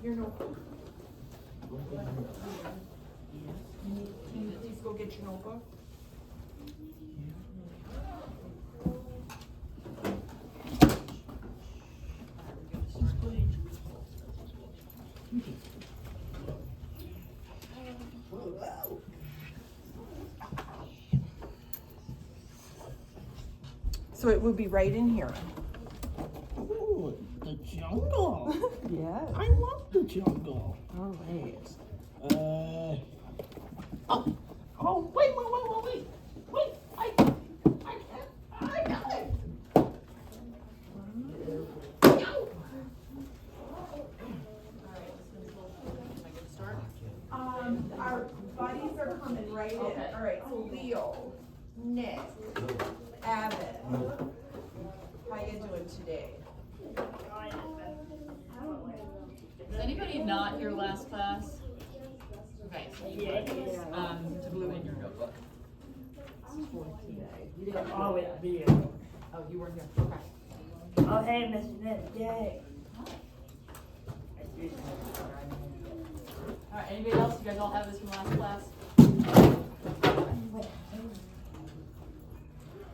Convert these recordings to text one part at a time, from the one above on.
your notebook. Can you please go get your notebook? So it would be right in here. Ooh, the jungle. Yes. I love the jungle. All right. Oh, wait. I got it. Our buddies are coming right in. Okay. All right, so Leo, Nick, Abbott. How you doing today? Is anybody not your last class? Okay, so you to glue in your notebook. You didn't always be here. Oh, you weren't here, okay. Oh, hey, Miss Smith, yay. Alright, anybody else? You guys all have this from last class?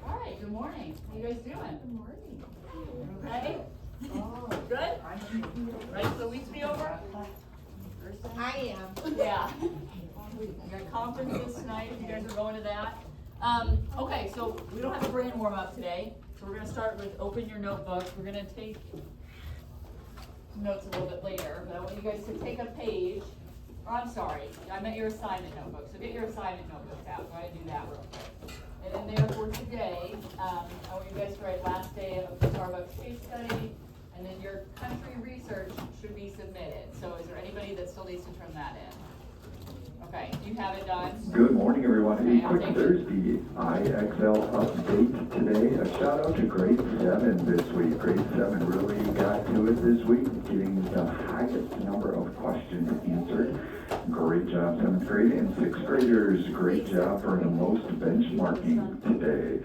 Alright, good morning. How you guys doing? Good morning. Okay? Good? Ready for the week to be over? I am. Yeah. We got conferences tonight, if you guys are going to that. Okay, so we don't have a brain warm up today. So we're gonna start with open your notebooks. We're gonna take notes a little bit later, but I want you guys to take a page. Or I'm sorry, I meant your assignment notebook. So get your assignment notebooks out. Go ahead and do that real quick. And in there for today, I want you guys to write last day of the Starbucks case study, and then your country research should be submitted. So is there anybody that still needs to turn that in? Okay, you have it done? Good morning, everyone. Okay, A I'll quick take Thursday IXL update today. A shout out to grade 7 this week. Grade 7 really got to it this week, getting the highest number of questions answered. Great job, 7th grade and 6th graders. Great job for the most benchmarking today.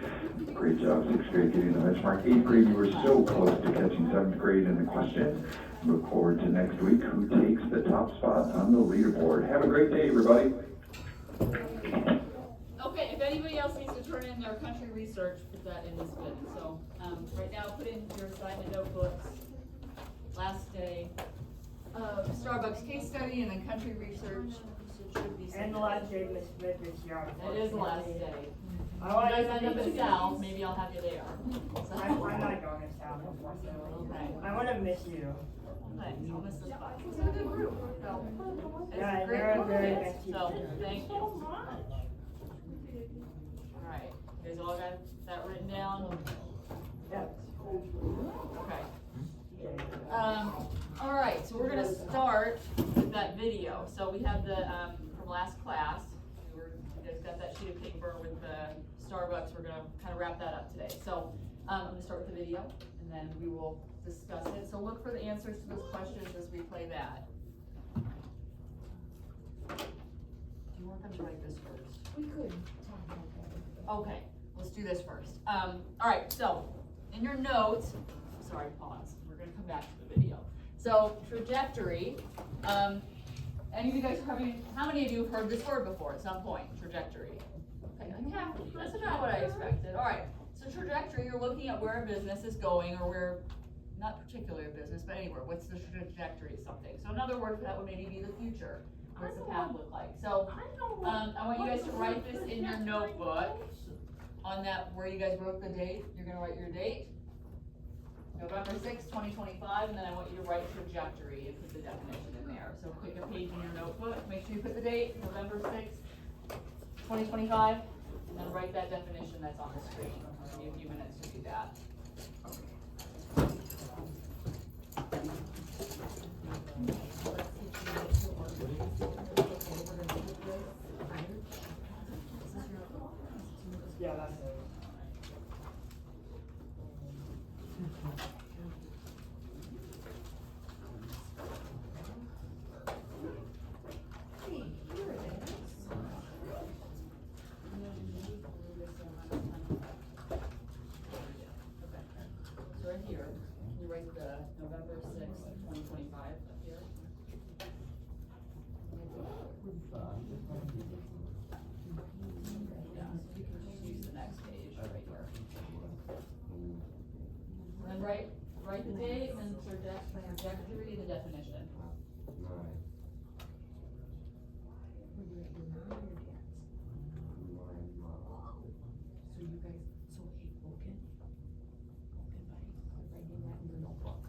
Great job, 6th grade getting the benchmark. 8th grade, you were so close to catching 7th grade in the questions. Look forward to next week. Who takes the top spot on the leaderboard? Have a great day, everybody. Okay, if anybody else needs to turn in their country research, put that in this bin. So, right now, put in your assignment notebooks. Last day of Starbucks case study and then country research should be And the last day, Miss Smith is here. It is the last day. I If want you guys end up to in South, maybe I'll have you there. So- I'm not going to South, unfortunately. Okay. I want to miss you. Okay, I'll miss this spot. It's a good group. So, it's Yeah, a great you're a group of very kids. nice So, teacher. thank you. Alright, you guys all got that written down? Yep. Okay. Alright, so we're gonna start with that video. So we have the, from last class, you guys got that sheet of paper with the Starbucks. We're gonna kind of wrap that up today. So, I'm gonna start with the video, and then we will discuss it. So look for the answers to those questions as we play that. Do you want them to write this first? We could talk about that. Okay, let's do this first. Alright, so, in your notes, sorry, pause, we're gonna come back to the video. So, trajectory, any of you guys how many of you have heard this word before at some point, trajectory? Okay, like half of you, that's about what I expected. Alright, so trajectory, you're looking at where a business is going, or where, not particularly a business, but anywhere, what's the trajectory of something? So another word for that would maybe be the future. What's the path look like? So, I want you guys to write this in your notebook on that, where you guys wrote the date. You're gonna write your date, November 6th, 2025, and then I want you to write trajectory and put the definition in there. So pick a page in your notebook, make sure you put the date, November 6th, 2025, and then write that definition that's on the screen. I'll give you a few minutes to do that. Yeah, that's it. So right here, you write the November 6th, 2025 up here. Yeah, so you can just use the next page right here. And then write the date and trajectory, the definition. So you guys, so hey, Logan, buddy, writing that in your notebook.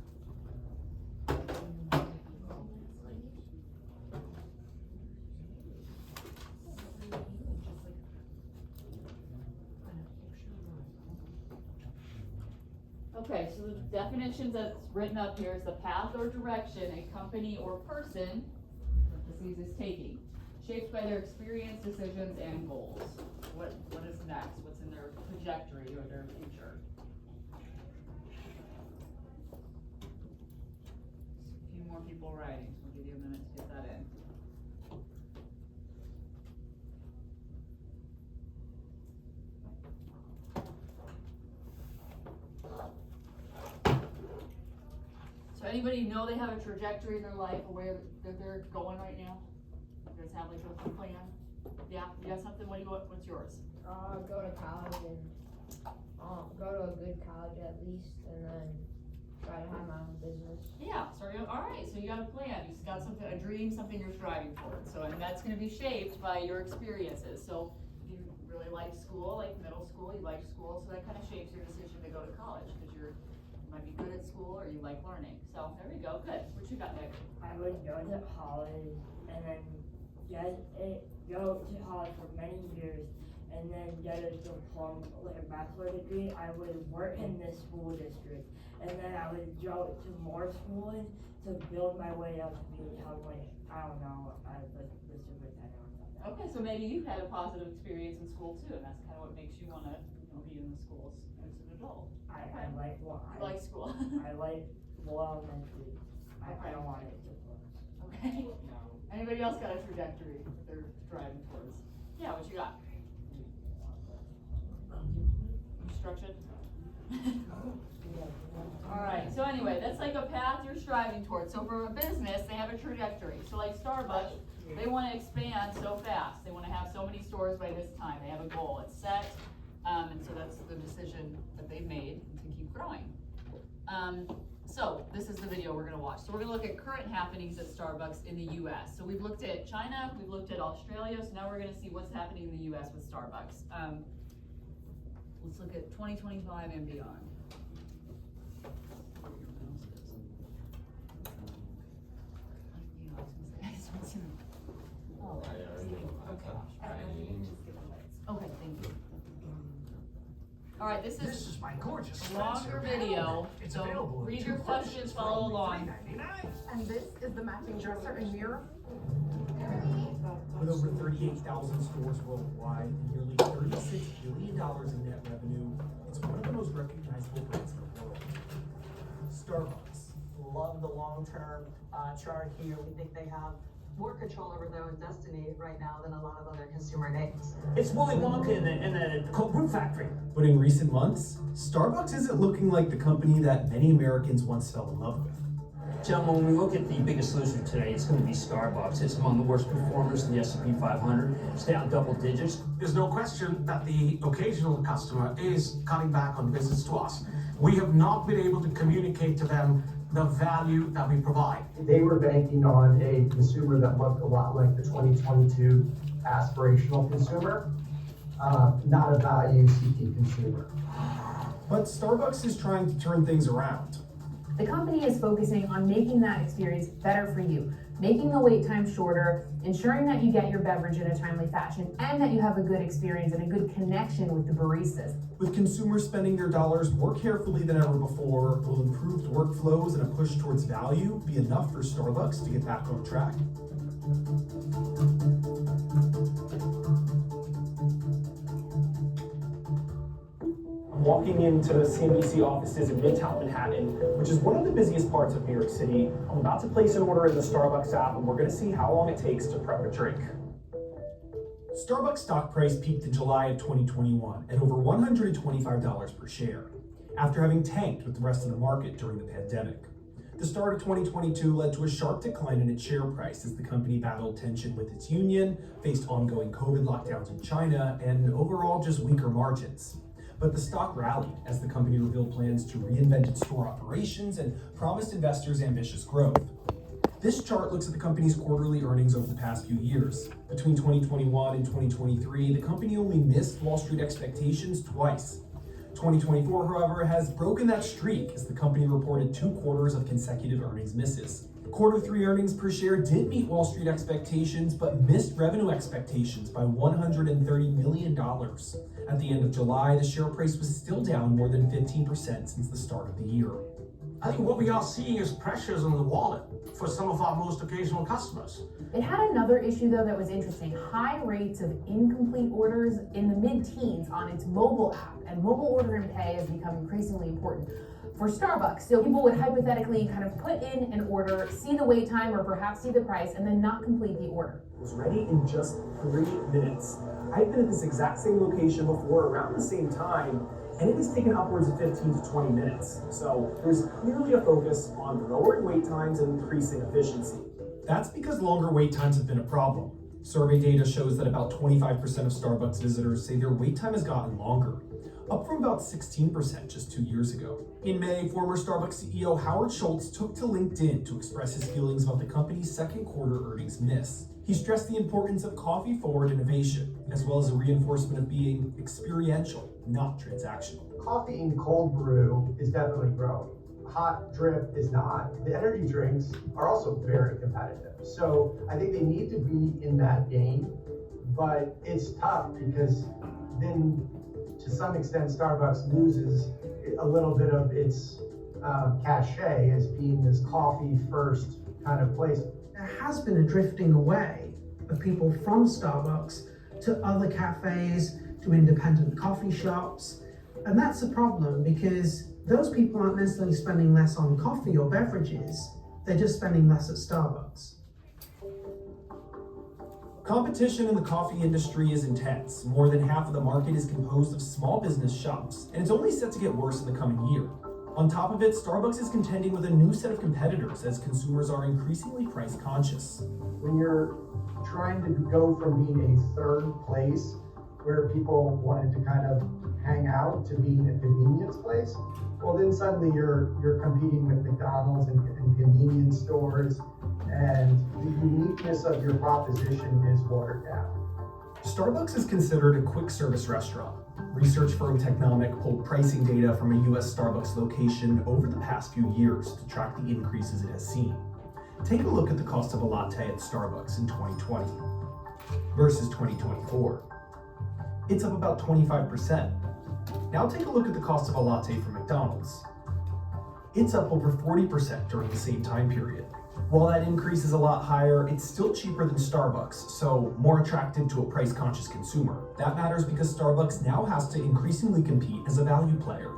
Okay, so the definitions that's written up here is the path or direction a company or person, parentheses, is taking, shaped by their experience, decisions, and goals. What is next? What's in their trajectory or their future? A few more people writing, so we'll give you a minute to get that in. So anybody know they have a trajectory in their life or where they're going right now? You guys have like a plan? Yeah, you got something? What's yours? Go to college and go to a good college at least, and then try to have my own business. Yeah, so all right, so you got a plan, you got something, a dream, something you're striving for. So, and that's gonna be shaped by your experiences. So if you really like school, like middle school, you like school, so that kind of shapes your decision to go to college, because you might be good at school or you like learning. So there we go, good. What you got, Nick? I would go to college and then go to college for many years and then get a diploma, like a bachelor degree. I would work in this school district and then I would go to more schooling to build my way up to become like, I don't know, like the superintendent or something. Okay, so maybe you've had a positive experience in school too, and that's kind of what makes you wanna, be in the schools as an adult. I like what You like school? I like elementary. I don't want it to close. Okay. Anybody else got a trajectory that they're driving towards? Yeah, what you got? Construction? Alright, so anyway, that's like a path you're striving towards. So for a business, they have a trajectory. So like Starbucks, they want to expand so fast. They want to have so many stores by this time. They have a goal. It's set. And so that's the decision that they've made to keep growing. So this is the video we're going to watch. So we're going to look at current happenings at Starbucks in the US. So we've looked at China, we've looked at Australia, so now we're going to see what's happening in the US with Starbucks. Let's look at 2025 and beyond. Okay, thank you. All right, this is my gorgeous a longer video, It's so available in read 2 your questions, versions for follow only along. $3.99. And this is the matching dresser and mirror. With over 38,000 stores worldwide and nearly $36 billion in net revenue, it's one of the most recognizable brands in the world. Starbucks. Love the long-term chart here. We think they have more control over their own destiny right now than a lot of other consumer names. It's Willy Wonka in the Coke Brew Factory. But in recent months, Starbucks isn't looking like the company that many Americans once fell in love with. Gentlemen, when we look at the biggest loser today, it's going to be Starbucks. It's among the worst performers in the S&P 500. It's down double digits. There's no question that the occasional customer is cutting back on visits to us. We have not been able to communicate to them the value that we provide. They were banking on a consumer that looked a lot like the 2022 aspirational consumer, not a value-seeking consumer. But Starbucks is trying to turn things around. The company is focusing on making that experience better for you, making the wait time shorter, ensuring that you get your beverage in a timely fashion, and that you have a good experience and a good connection with the baristas. With consumers spending their dollars more carefully than ever before, will improved workflows and a push towards value be enough for Starbucks to get back on track? I'm walking into CNBC offices in Midtown Manhattan, which is one of the busiest parts of New York City. I'm about to place an order in the Starbucks app, and we're going to see how long it takes to prep a drink. Starbucks stock price peaked in July of 2021 at over $125 per share, after having tanked with the rest of the market during the pandemic. The start of 2022 led to a sharp decline in its share price as the company battled tension with its union, faced ongoing COVID lockdowns in China, and overall just weaker margins. But the stock rallied as the company revealed plans to reinvent its store operations and promised investors ambitious growth. This chart looks at the company's quarterly earnings over the past few years. Between 2021 and 2023, the company only missed Wall Street expectations twice. 2024, however, has broken that streak as the company reported 2 quarters of consecutive earnings misses. Q3 earnings per share did meet Wall Street expectations, but missed revenue expectations by $130 million. At the end of July, the share price was still down more than 15% since the start of the year. I think what we are seeing is pressures on the wallet for some of our most occasional customers. It had another issue though that was interesting: high rates of incomplete orders in the mid-teens on its mobile app, and mobile order and pay has become increasingly important for Starbucks. So people would hypothetically kind of put in an order, see the wait time or perhaps see the price, and then not complete the order. It was ready in just 3 minutes. I've been at this exact same location before around the same time, and it has taken upwards of 15 to 20 minutes. So there's clearly a focus on lowering wait times and increasing efficiency. That's because longer wait times have been a problem. Survey data shows that about 25% of Starbucks visitors say their wait time has gotten longer, up from about 16% just 2 years ago. In May, former Starbucks CEO Howard Schultz took to LinkedIn to express his feelings about the company's second quarter earnings miss. He stressed the importance of coffee-forward innovation, as well as a reinforcement of being experiential, not transactional. Coffee in cold brew is definitely growing. Hot drip is not. The energy drinks are also very competitive. So I think they need to be in that game, but it's tough because then to some extent Starbucks loses a little bit of its cachet as being this coffee first kind of place. There has been a drifting away of people from Starbucks to other cafes, to independent coffee shops. And that's a problem because those people aren't necessarily spending less on coffee or beverages, they're just spending less at Starbucks. Competition in the coffee industry is intense. More than half of the market is composed of small business shops, and it's only set to get worse in the coming year. On top of it, Starbucks is contending with a new set of competitors as consumers are increasingly price conscious. When you're trying to go from being a third place where people wanted to kind of hang out to being a convenience place, well then suddenly you're competing with McDonald's and convenience stores, and the uniqueness of your proposition is watered down. Starbucks is considered a quick service restaurant. Research firm Technomic pulled pricing data from a US Starbucks location over the past few years to track the increases it has seen. Take a look at the cost of a latte at Starbucks in 2020 versus 2024. It's up about 25%. Now take a look at the cost of a latte from McDonald's. It's up over 40% during the same time period. While that increase is a lot higher, it's still cheaper than Starbucks, so more attractive to a price-conscious consumer. That matters because Starbucks now has to increasingly compete as a value player.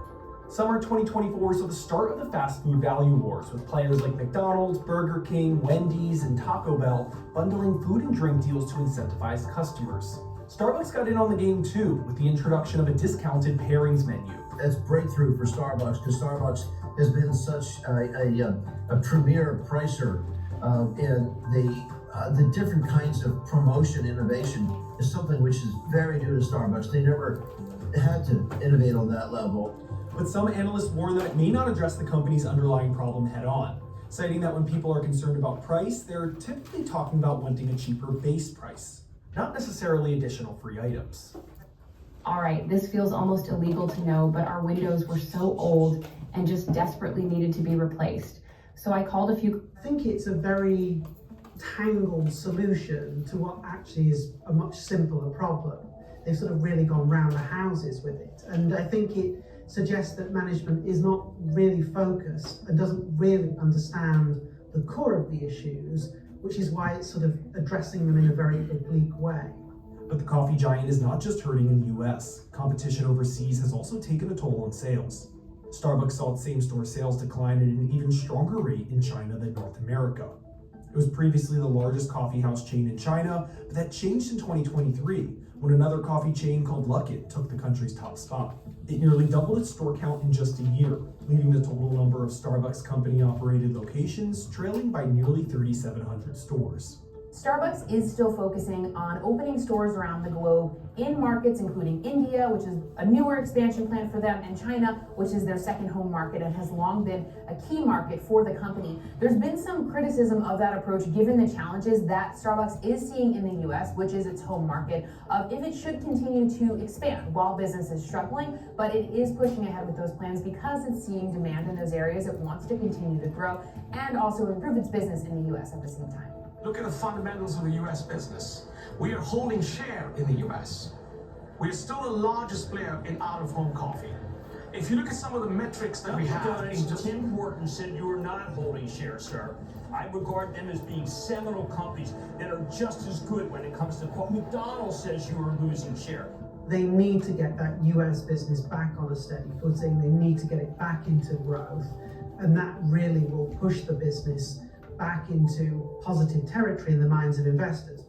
Summer 2024 saw the start of the fast food value wars, with players like McDonald's, Burger King, Wendy's, and Taco Bell bundling food and drink deals to incentivize customers. Starbucks got in on the game too, with the introduction of a discounted pairings menu. That's breakthrough for Starbucks, because Starbucks has been such a premier pricer, and the different kinds of promotion innovation is something which is very new to Starbucks. They never had to innovate on that level. But some analysts warn that it may not address the company's underlying problem head on, citing that when people are concerned about price, they're typically talking about wanting a cheaper base price, not necessarily additional free items. All right, this feels almost illegal to know, but our windows were so old and just desperately needed to be replaced. So I called a few. I think it's a very tangled solution to what actually is a much simpler problem. They've sort of really gone round the houses with it. And I think it suggests that management is not really focused and doesn't really understand the core of the issues, which is why it's sort of addressing them in a very oblique way. But the coffee giant is not just hurting in the US. Competition overseas has also taken a toll on sales. Starbucks saw its same-store sales decline at an even stronger rate in China than North America. It was previously the largest coffee house chain in China, but that changed in 2023 when another coffee chain called Luckin took the country's top spot. It nearly doubled its store count in just a year, leaving the total number of Starbucks company-operated locations trailing by nearly 3,700 stores. Starbucks is still focusing on opening stores around the globe in markets including India, which is a newer expansion plan for them, and China, which is their second home market and has long been a key market for the company. There's been some criticism of that approach given the challenges that Starbucks is seeing in the US, which is its home market, of if it should continue to expand while business is struggling, but it is pushing ahead with those plans because it's seeing demand in those areas. It wants to continue to grow and also improve its business in the US at the same time. Look at the fundamentals of the US business. We are holding share in the US. We are still the largest player in out-of-home coffee. If you look at some of the metrics that we have, Tim Horton said you are not holding share, sir. I regard them as being seminal companies that are just as good when it comes to what McDonald's says you are losing share. They need to get that US business back on a steady footing. They need to get it back into growth. And that really will push the business back into positive territory in the minds of investors.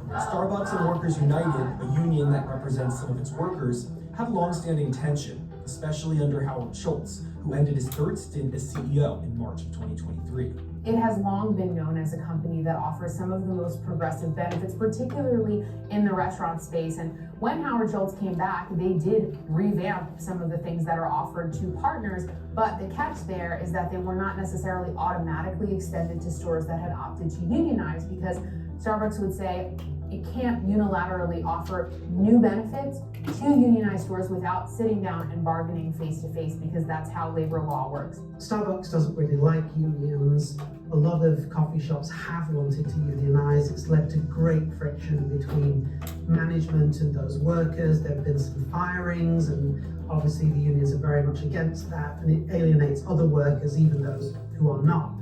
Starbucks and Workers United, a union that represents some of its workers, have long-standing tension, especially under Howard Schultz, who ended his third stint as CEO in March of 2023. It has long been known as a company that offers some of the most progressive benefits, particularly in the restaurant space. And when Howard Schultz came back, they did revamp some of the things that are offered to partners. But the catch there is that they were not necessarily automatically extended to stores that had opted to unionize, because Starbucks would say it can't unilaterally offer new benefits to unionized stores without sitting down and bargaining face to face, because that's how labor law works. Starbucks doesn't really like unions. A lot of coffee shops have wanted to unionize. It's led to great friction between management and those workers. There have been some firings, and obviously the unions are very much against that, and it alienates other workers, even those who are not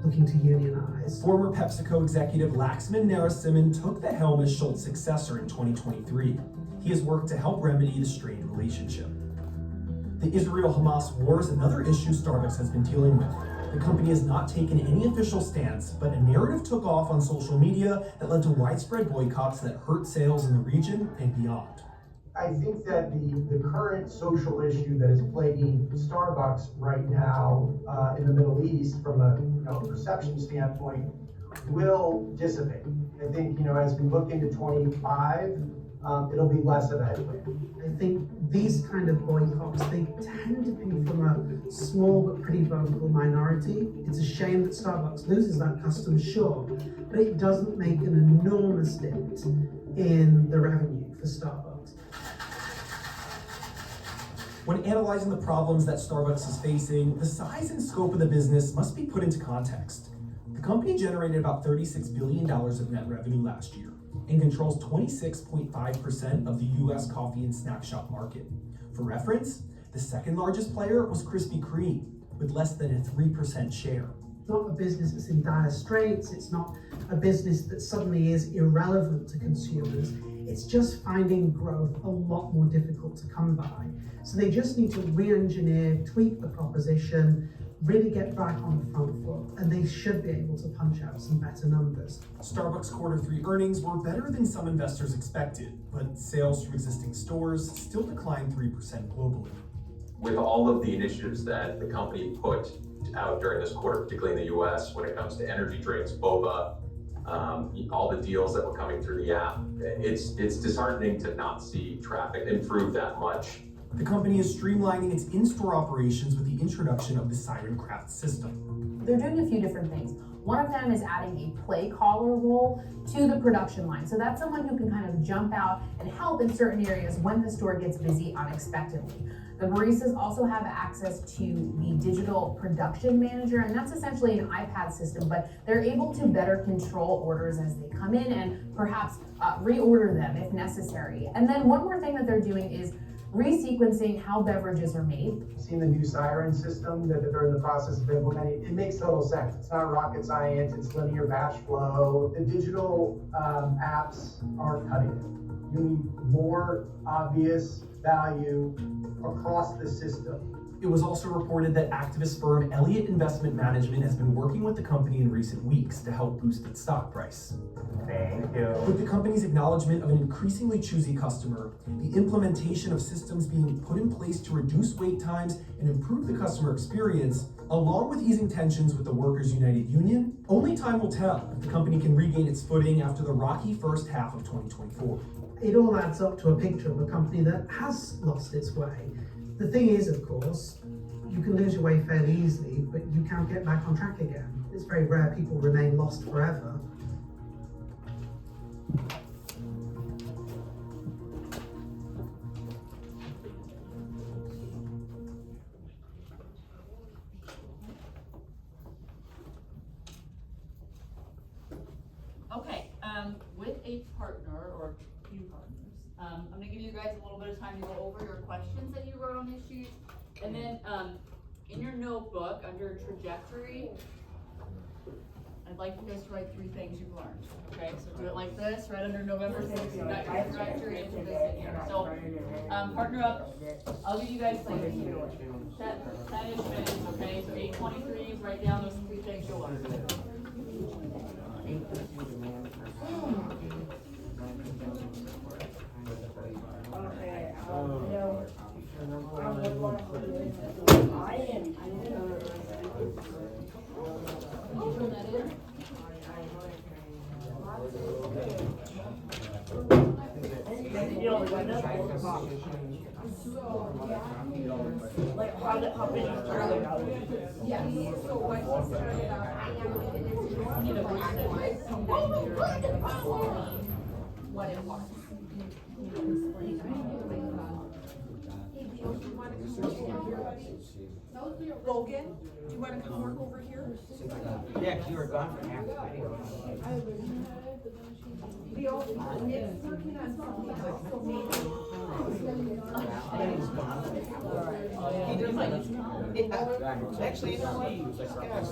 looking to unionize. Former PepsiCo executive Laxman Narasimhan took the helm as Schultz's successor in 2023. He has worked to help remedy the strained relationship. The Israel-Hamas war is another issue Starbucks has been dealing with. The company has not taken any official stance, but a narrative took off on social media that led to widespread boycotts that hurt sales in the region and beyond. I think that the current social issue that is plaguing Starbucks right now in the Middle East, from a perception standpoint, will dissipate. I think as we look into 25, it'll be less of a headwind. I think these kind of boycotts, they tend to be from a small but pretty vocal minority. It's a shame that Starbucks loses that customer, sure, but it doesn't make an enormous dent in the revenue for Starbucks. When analyzing the problems that Starbucks is facing, the size and scope of the business must be put into context. The company generated about $36 billion of net revenue last year and controls 26.5% of the US coffee and snack shop market. For reference, the second largest player was Krispy Kreme, with less than a 3% share. It's not a business that's in dire straits. It's not a business that suddenly is irrelevant to consumers. It's just finding growth a lot more difficult to come by. So they just need to re-engineer, tweak the proposition, really get back on the front foot, and they should be able to punch out some better numbers. Starbucks Q3 earnings were better than some investors expected, but sales from existing stores still declined 3% globally. With all of the initiatives that the company put out during this quarter, particularly in the US, when it comes to energy drinks, boba, all the deals that were coming through the app, it's disheartening to not see traffic improve that much. The company is streamlining its in-store operations with the introduction of the Siren Craft system. They're doing a few different things. One of them is adding a play caller role to the production line. So that's someone who can kind of jump out and help in certain areas when the store gets busy unexpectedly. The baristas also have access to the digital production manager, and that's essentially an iPad system, but they're able to better control orders as they come in and perhaps reorder them if necessary. And then one more thing that they're doing is resequencing how beverages are made. Seeing the new Siren system that they're in the process of implementing, it makes total sense. It's not rocket science, it's linear batch flow. The digital apps are cutting it. You need more obvious value across the system It was also reported that activist firm Elliott Investment Management has been working with the company in recent weeks to help boost its stock price. Thank you. With the company's acknowledgement of an increasingly choosy customer, the implementation of systems being put in place to reduce wait times and improve the customer experience, along with easing tensions with the Workers United Union, only time will tell if the company can regain its footing after the rocky first half of 2024. It all adds up to a picture of a company that has lost its way. The thing is, of course, you can lose your way fairly easily, but you can't get back on track again. It's very rare people remain lost forever. Okay, with a partner or a few partners, I'm gonna give you guys a little bit of time to go over your questions that you wrote on this sheet. And then, in your notebook, under trajectory, I'd like you guys to write 3 things you've learned. Okay, so do it like this, right under November 6th, you got your trajectory into this in here. So, partner up, I'll give you guys like 10-ish minutes, okay? So 8:23, write down those 3 things you'll learn. Like how big is Yes, so what he started out, I am what it was. Logan, do you want to come work over here? Yeah, 'cause you were gone for half the video. Nick's working on something else, so maybe. He did like, actually, you know what? Yes.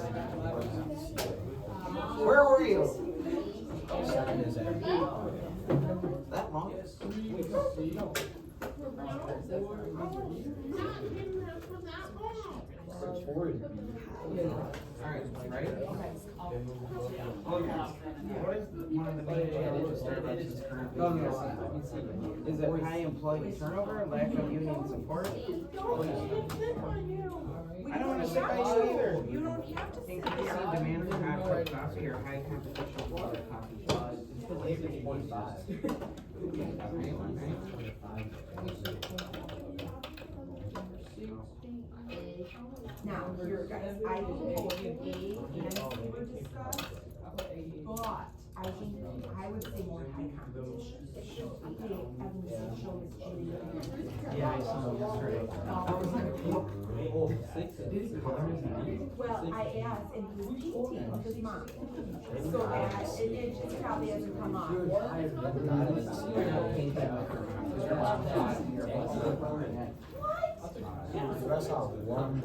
Where were you? That long? Alright, right? What is one of the main challenges Starbucks is currently facing? Is it high employee turnover, lack of union support? I don't want to sit by you either. You don't have to sit Increasing demand for hot coffee or high competition for coffee shops. Now, here, guys, I think both A and C were discussed, but I think I would say more high competition. Evan's show is Julie. Yeah, I saw yesterday. Well, I asked, and he was painting with his mom. So it just probably hasn't come up. I saw one.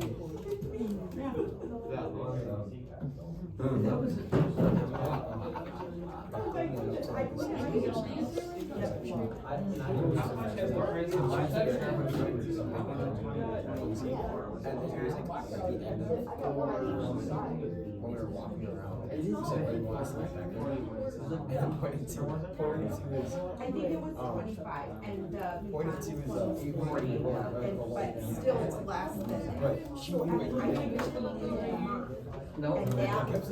I think it was 25, and but still it's less than. I think it's No. And that was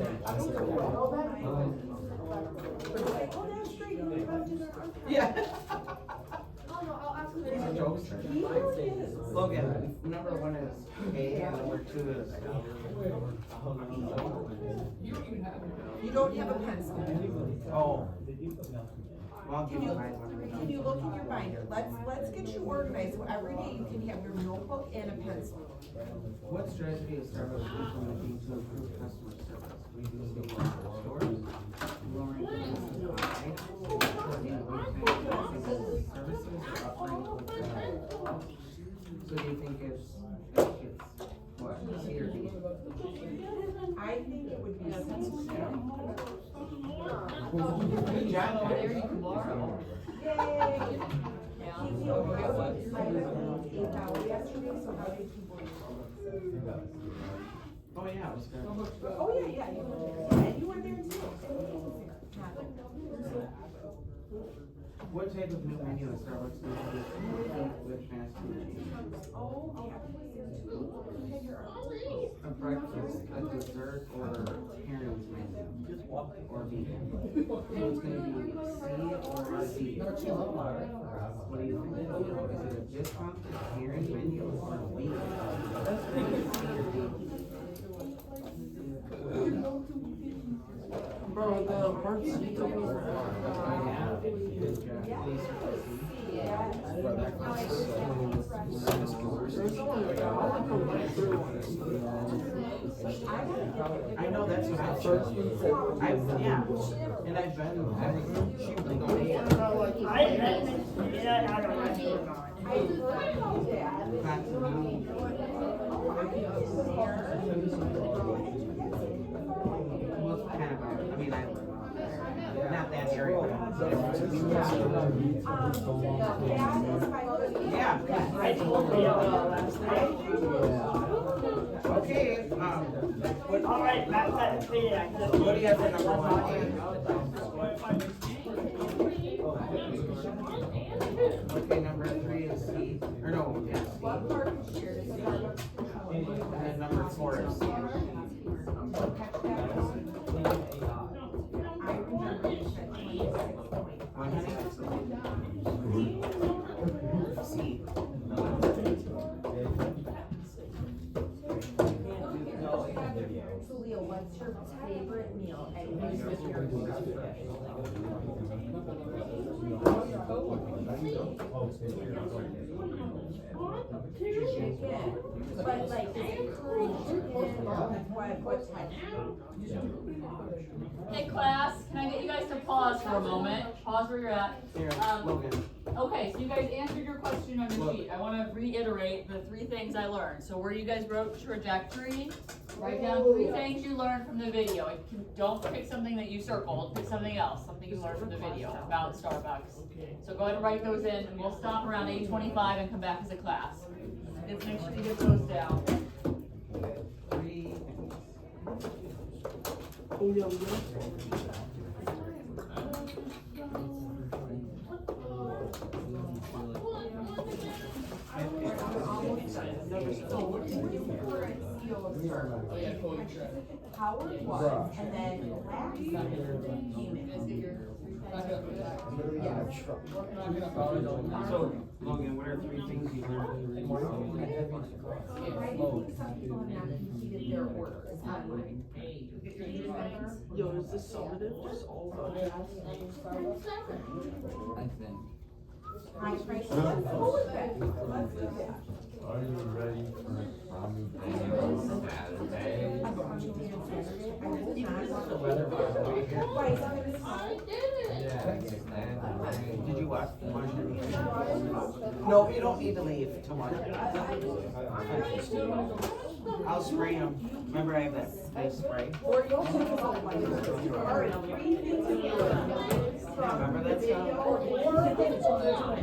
that's straight, you would have to. Yeah. Oh, no, I'll ask These are jokes. Logan, number 1 is A, and number 2 is You don't have a pencil. Oh. Well, Can you look in your binder? Let's get you organized, so every day you can have your notebook and a pencil. What strategy is Starbucks implementing to improve customer service? Reducing stores, lowering prices, shortening wait times, services, or offering so do you think it's what, C or D? I think it would be C. Good job, There you are. Yay! I was $8 yesterday, so how did people? Oh, yeah, yeah, and you were there too. What type of new menu is Starbucks doing with fast food chains? Oh, Kathy was there too. A breakfast, a dessert, or pairings menu? Or vegan? So it's gonna be C or D? What do you think? Is it a discounted pairing menu or a vegan? Bro, the parts you took over. I know that's what I first. Yeah, and I've been cheaply not that area. Yeah. I told you last night. Okay, all right, that's what do you have for number one? Okay, number 3 is C, or no, yeah, C. And then number 4 is C. C. So Leo, what's your favorite meal at your chicken? But like, is it curry chicken? What type? Hey class, can I get you guys to pause for a moment? Pause where you're at. Okay, so you guys answered your question on your sheet. I want to reiterate the 3 things I learned. So where you guys wrote trajectory, write down 3 things you learned from the video. Don't pick something that you circled, pick something else, something you learned from the video about Starbucks. So go ahead and write those in, and we'll stop around 8:25 and come back as a class. Just make sure you get those down. Howard was, and then last came in. So, Logan, what are 3 things you learned? I think some people have not completed their orders online. Yo, is this summative? Just all of it? I think. High price, let's go with that. Let's do that. Are you ready for Mommy Dance Saturday? Did you watch No, you don't need to leave tomorrow. I'll spray them. Remember, I have that nice spray. Remember that stuff?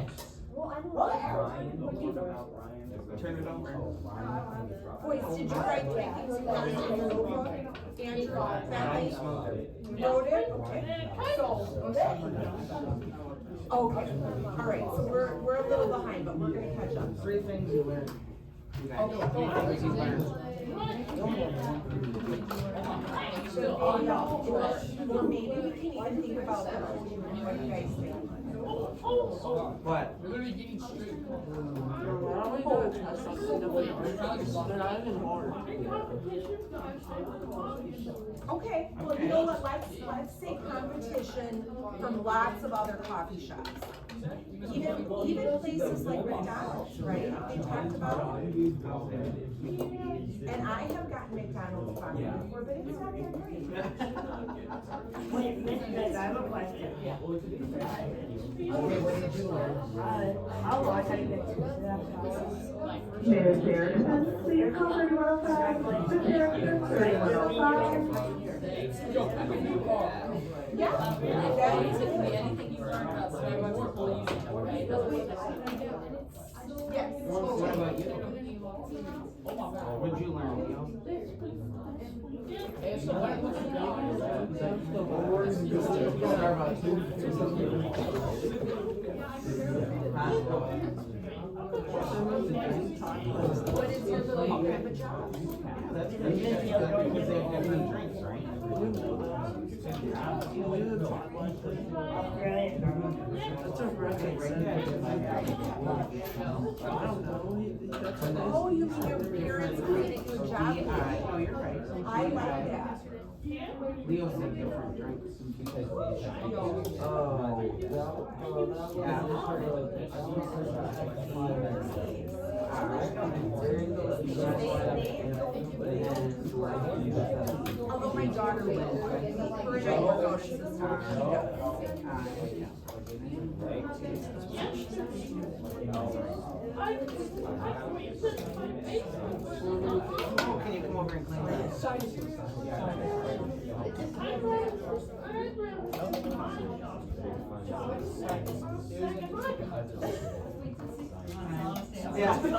Turn it over. Boys, did you write 3 things you learned in your notebook? Andrew, Bentley? You wrote it? Okay. Okay, all right, so we're a little behind, but we're gonna catch up. 3 things you learned. You guys. 3 things you learned. Or maybe we can even think about that. What do you guys think? What? We're gonna be getting straight. Why don't we do a test on CW? They're not even hard. Okay, well, you know what, let's say competition from lots of other coffee shops. Even places like McDonald's, right? They talked about, and I have gotten McDonald's coffee before, but it's not that great. Wait, Miss, I have a question. Okay, what did you learn? I'll watch how you get to that. Mayor Sheridan, please call 3105, the sheriff, 3105. Yeah. Anything you learned about Starbucks, we'll use it, right? Yes. What about you? What'd you learn, Leo? What is your little grandpa job? That's pretty good, because they have different drinks, right? That's a really Oh, you mean your parents created your job? No, you're right. I like that. Leo said different drinks. Although my daughter will. Her and I work out at the store. Can you come over and clean that? Yeah. Pretty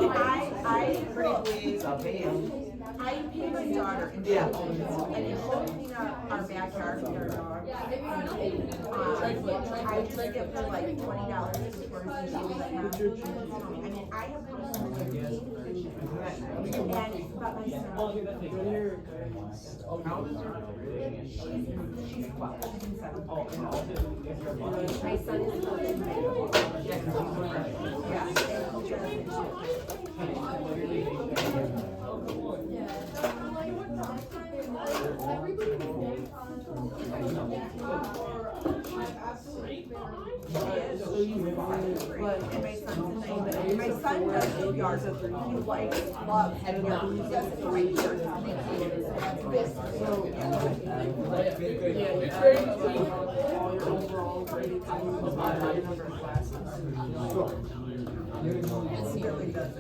please, I'll pay you. I pay my daughter and she Yeah. owns it. And if she'll clean up our backyard with our dog, I just give her like $20 towards and she was like, Mom, I mean, I have customers that pay and, but my son. How old is her? She's 12, she's in 7th grade. My son is 11. Yeah, and he my son does yard work. He likes, loves, and he does it right here. That's this. It's really good.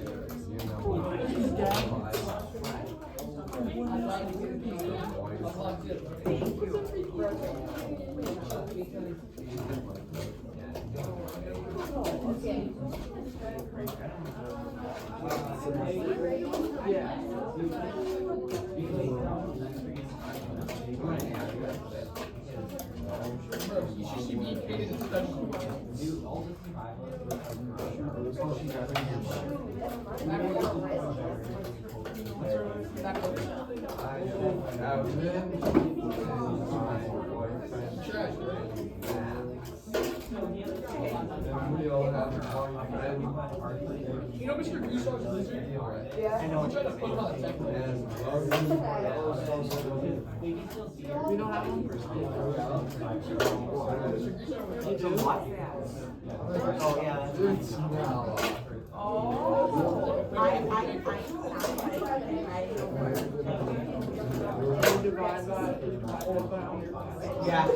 You know Mr. Gusar's lizard? Yeah. I know. Try to put him on a tech. We don't have one. You do what? Oh, yeah. Oh, I Yeah.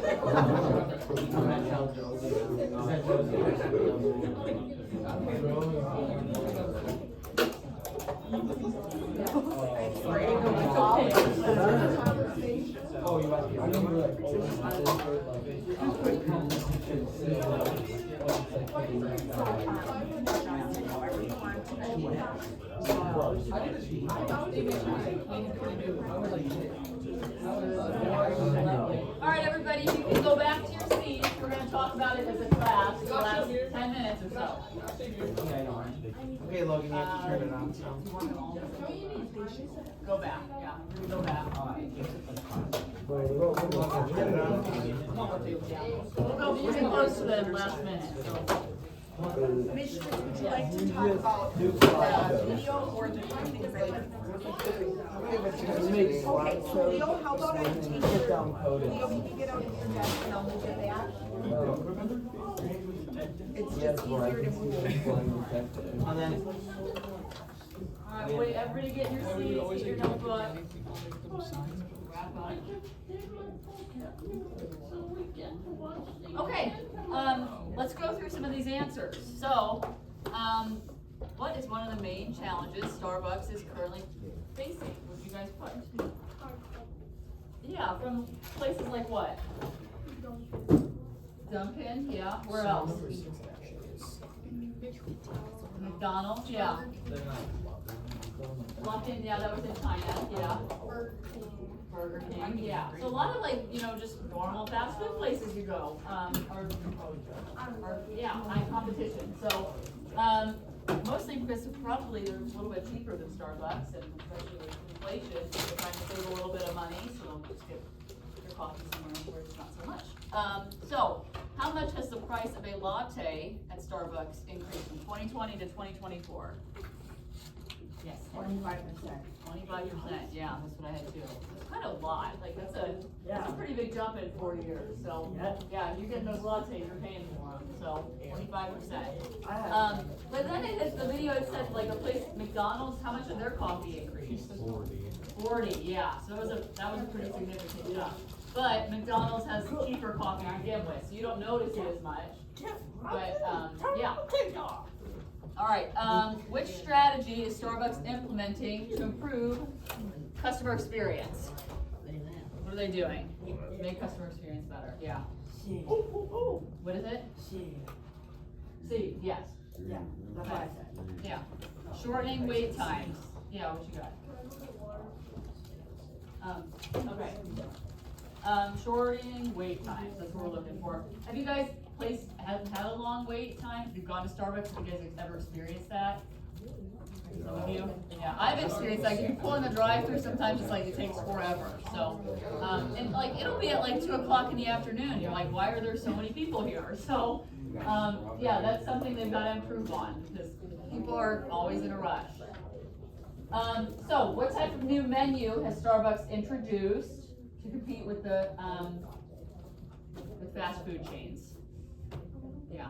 Oh, you must be. All right, everybody, you can go back to your seats. We're going to talk about it as a class for the last 10 minutes or so. Okay, Logan, you have to turn it on. Go back, yeah, go back. We'll go pretty close to the last minute. Commissioners, would you like to talk about the video or the time because I learned. Okay, so Leo, how about I take your, Leo, can you get out of your desk and I'll move it back? It's just easier to move. And then. All right, wait, everybody get in your seats, get your notebook. Wrap up. Okay, let's go through some of these answers. So, what is one of the main challenges Starbucks is currently facing? What did you guys put? Yeah, from places like what? Dunkin', yeah. Where else? McDonald's, yeah. Luckin, yeah, that was in China, yeah. Burger King, yeah. So a lot of like, you know, just normal fast food places you go, are yeah, high competition. So, mostly because probably they're a little bit cheaper than Starbucks, and especially with inflation, they're trying to save a little bit of money, so they'll just get their coffee somewhere where it's not so much. So, how much has the price of a latte at Starbucks increased from 2020 to 2024? Yes. 25%. 25%, yeah, that's what I had too. It's kind of a lot, like that's a pretty big jump in 4 years, so, yeah, you're getting those lattes, you're paying for them, so 25%. But then the video, it said like a place, McDonald's, how much of their coffee increased? 40, yeah, so that was a pretty significant jump. But McDonald's has cheaper coffee to begin with, so you don't notice it as much, but, yeah. All right, which strategy is Starbucks implementing to improve customer experience? What are they doing to make customer experience better? Yeah. What is it? C, yes. Yeah, that's what I said. Yeah. Shortening wait times. Yeah, what you got? Okay. Shortening wait times, that's what we're looking for. Have you guys had a long wait time? If you've gone to Starbucks, have you guys ever experienced that? Some of you? Yeah, I've experienced like if you pull in the drive-thru, sometimes it's like it takes forever. So, and like it'll be at like 2 o'clock in the afternoon. You're like, why are there so many people here? So, yeah, that's something they've got to improve on because people are always in a rush. So, what type of new menu has Starbucks introduced to compete with the with fast food chains? Yeah.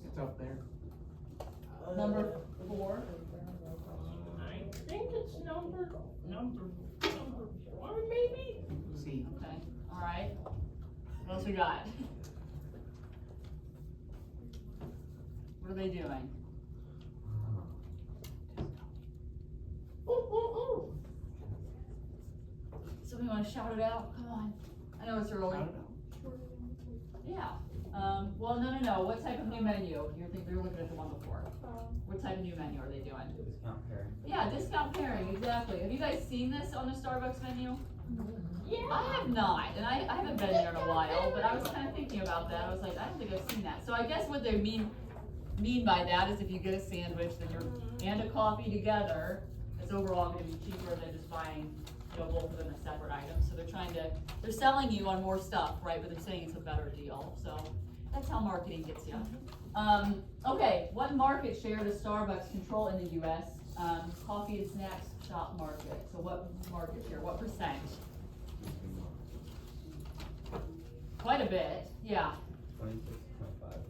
It's up there. Number 4. I think it's number 4 maybe? C. Okay. All right. What else we got? What are they doing? Somebody want to shout it out? Come on. I know it's early. Yeah. Well, no. What type of new menu? You're looking at the one before. What type of new menu are they doing? Discount pairing. Yeah, discount pairing, exactly. Have you guys seen this on the Starbucks menu? Yeah. I have not, and I haven't been there in a while, but I was kind of thinking about that. I was like, I don't think I've seen that. So I guess what they mean by that is if you get a sandwich and a coffee together, it's overall going to be cheaper than just buying, you know, both of them as separate items. So they're selling you on more stuff, right? But they're saying it's a better deal. So that's how marketing gets you. Okay, what market share does Starbucks control in the U.S.? Coffee and snacks shop market. So what market share? What percent? Quite a bit, yeah. 26.5.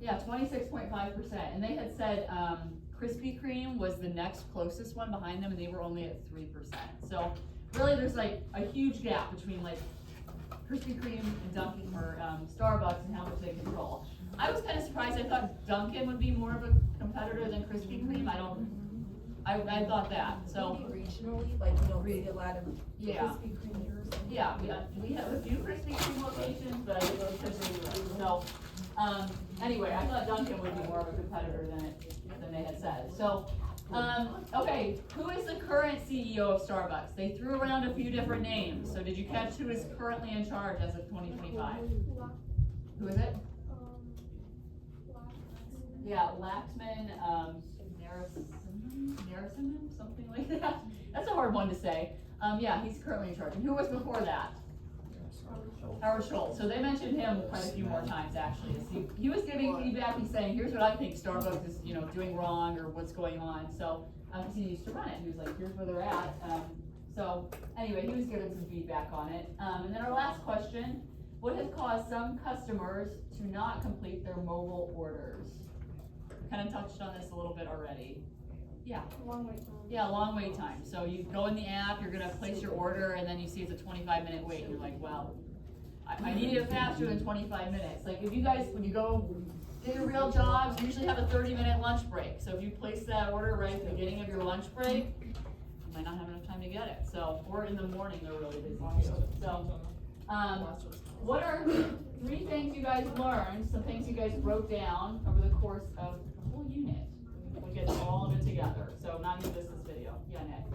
Yeah, 26.5%. And they had said Krispy Kreme was the next closest one behind them, and they were only at 3%. So really, there's like a huge gap between like Krispy Kreme and Dunkin' or Starbucks and how much they control. I was kind of surprised. I thought Dunkin' would be more of a competitor than Krispy Kreme. I thought that. So maybe regionally, like you don't see a lot of Krispy Kreme here or something. Yeah, we have a few Krispy Kreme locations, but I didn't know Krispy. So anyway, I thought Dunkin' would be more of a competitor than they had said. So okay, who is the current CEO of Starbucks? They threw around a few different names. So did you catch who is currently in charge as of 2025? Who is it? Yeah, Laxman, Narasimhan, something like that. That's a hard one to say. Yeah, he's currently in charge. And who was before that? Howard Schultz. So they mentioned him quite a few more times actually. He was giving feedback. He's saying, here's what I think Starbucks is, doing wrong or what's going on. So he used to run it. He was like, here's where they're at. So anyway, he was giving some feedback on it. And then our last question: what has caused some customers to not complete their mobile orders? Kind of touched on this a little bit already. Yeah. Long wait time. Yeah, long wait time. So you go in the app, you're gonna place your order, and then you see it's a 25-minute wait, and you're like, well, I need it faster than 25 minutes. Like if you guys, when you go get your real jobs, you usually have a 30-minute lunch break. So if you place that order right at the beginning of your lunch break, you might not have enough time to get it. So, or in the morning, they're really busy too. So, What are 3 things you guys learned, some things you guys wrote down over the course of the whole unit? We'll get all of it together, so not even just this video. Yeah, Nick?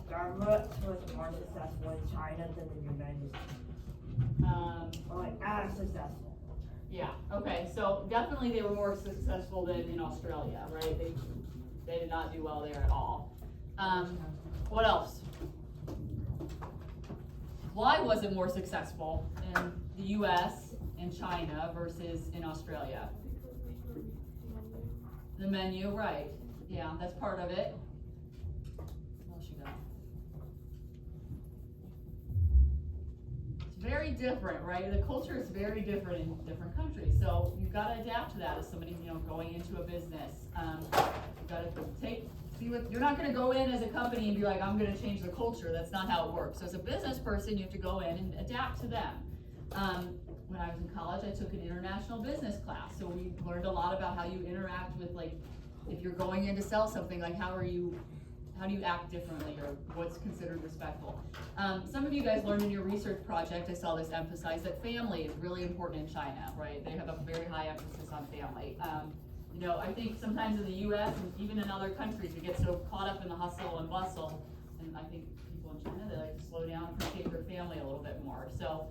Starbucks was more successful in China than the United States. Or like as successful. Yeah, okay, so definitely they were more successful than in Australia, right? They did not do well there at all. What else? Why was it more successful in the US and China versus in Australia? The menu, right. Yeah, that's part of it. What else you got? It's very different, right? The culture is very different in different countries. So you've got to adapt to that as somebody, going into a business. You've got to you're not going to go in as a company and be like, I'm going to change the culture. That's not how it works. So as a business person, you have to go in and adapt to them. When I was in college, I took an international business class. So we learned a lot about how you interact with, like, if you're going in to sell something, like how do you act differently, or what's considered respectful. Some of you guys learned in your research project, I saw this emphasized, that family is really important in China, right? They have a very high emphasis on family. I think sometimes in the US and even in other countries, we get so caught up in the hustle and bustle, and I think people in China, they like to slow down and appreciate their family a little bit more. So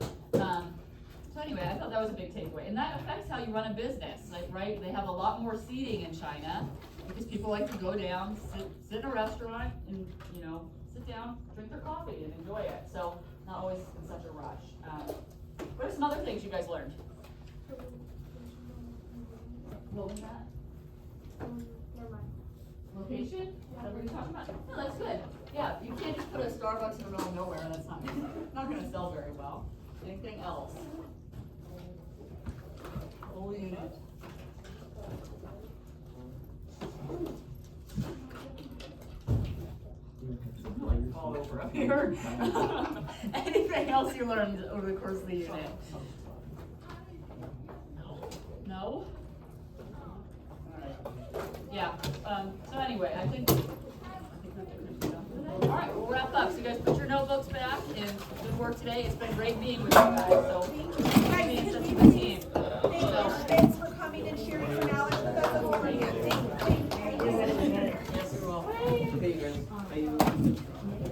anyway, I thought that was a big takeaway, and that affects how you run a business, like, right? They have a lot more seating in China because people like to go down, sit in a restaurant, and sit down, drink their coffee, and enjoy it. So not always in such a rush. What are some other things you guys learned? What was that? Location? Is that what you're talking about? No, that's good. Yeah, you can't just put a Starbucks in the middle of nowhere. That's not going to sell very well. Anything else? Whole unit. Fall over up here. Anything else you learned over the course of the unit? No? Yeah, so anyway, I think we're done for today. All right, we'll wrap up. So you guys put your notebooks back, and good work today. It's been great being with you guys. So being such a good team. Thanks for coming and sharing your knowledge with us over here. Thank you. Yes, you're welcome. Okay, you guys.